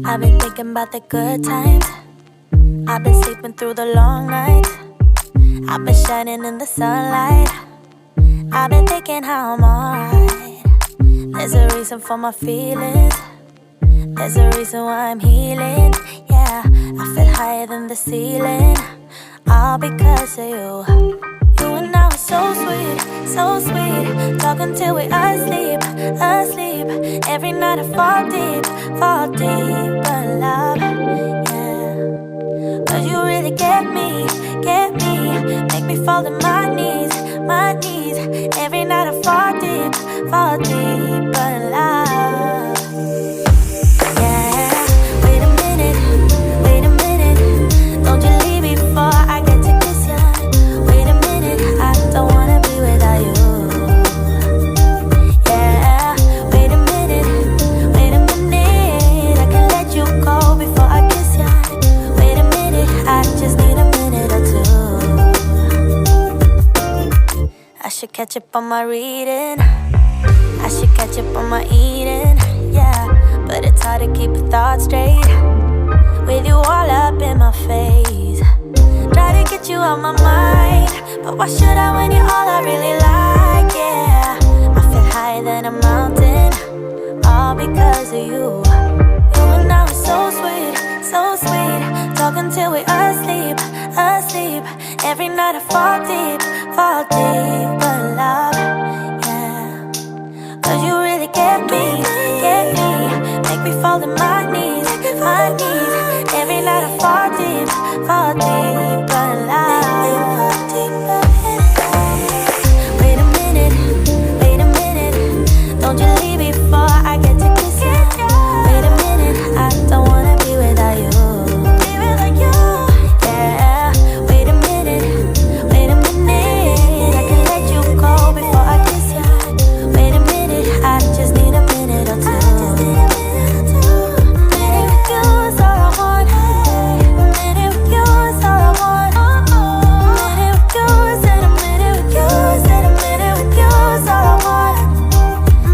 I've been thinking about the good times. I've been sleeping through the long nights. I've been shining in the sunlight. I've been thinking how I'm alright. There's a reason for my feelings. There's a reason why I'm healing. Yeah, I feel higher than the ceiling. All because of you. You and I were so sweet, so sweet. Talking till we asleep, asleep. Every night I fall deep, but love, yeah. Cause you really get me, make me fall to my knees, my knees. Every night I fall deep, but love, yeah. Wait a minute, don't you leave before I get to kiss ya. Wait a minute, I don't wanna be without you. Yeah, wait a minute, I can let you go before I kiss ya. Wait a minute, I just need a minute or two. I should catch up on my reading, I should catch up on my eating, yeah. But it's hard to keep your thoughts straight with you all up in my face. Try to get you out my mind, but why should I when you're all I really like, yeah. I feel higher than a mountain, all because of you. You and I were so sweet, so sweet. Talking till we asleep, asleep. Every night I fall deep, but love, yeah. Cause you really get me, make me fall to my knees, my knees. Every night I fall deep, but love. Wait a minute, don't you leave before I get to kiss ya. Wait a minute, I don't wanna be without you. Yeah, wait a minute, I can let you go before I kiss ya. Wait a minute, I just need a minute or two. Minute with you is all I want. Minute with you is all I want. Minute with you is and a minute with you is and a minute with you is all I want.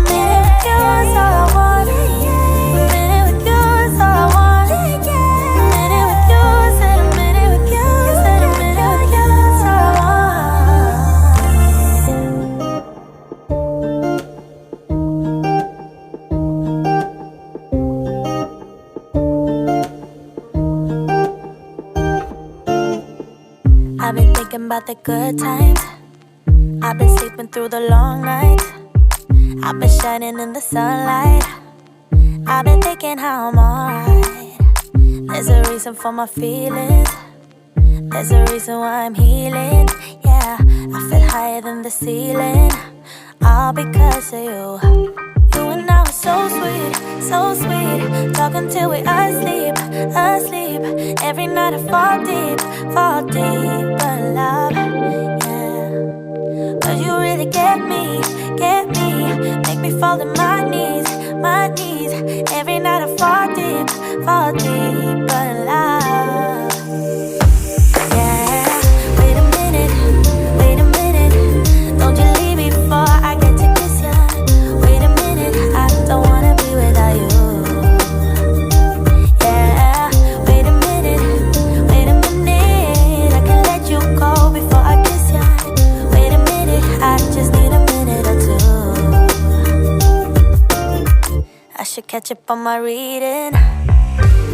Minute with you is all I want. Minute with you is all I want. Minute with you is and a minute with you is and a minute with you is all I I've been thinking about the good times. I've been sleeping through the long nights. I've been shining in the sunlight. I've been thinking how I'm alright. There's a reason for my feelings. There's a reason why I'm healing. Yeah, I feel higher than the ceiling. All because of you. You and I were so sweet, so sweet. Talking till we asleep, asleep. Every night I fall deep, but love, yeah. Cause you really get me, make me fall to my knees, my knees. Every night I fall deep, but love, yeah. Wait a minute, don't you leave before I get to kiss ya. Wait a minute, I don't wanna be without you. Yeah, wait a minute, I can let you go before I kiss ya. Wait a minute, I just need a minute or two. I should catch up on my reading,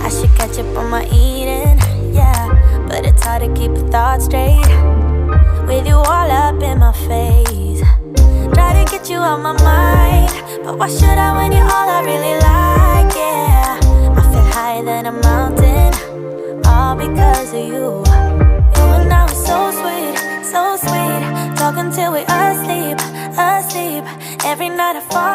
I should catch up on my eating, yeah. But it's hard to keep your thoughts straight with you all up in my face. Try to get you out my mind, but why should I when you're all I really like, yeah. I feel higher than a mountain, all because of you. You and I were so sweet, so sweet. Talking till we asleep, asleep. Every night I fall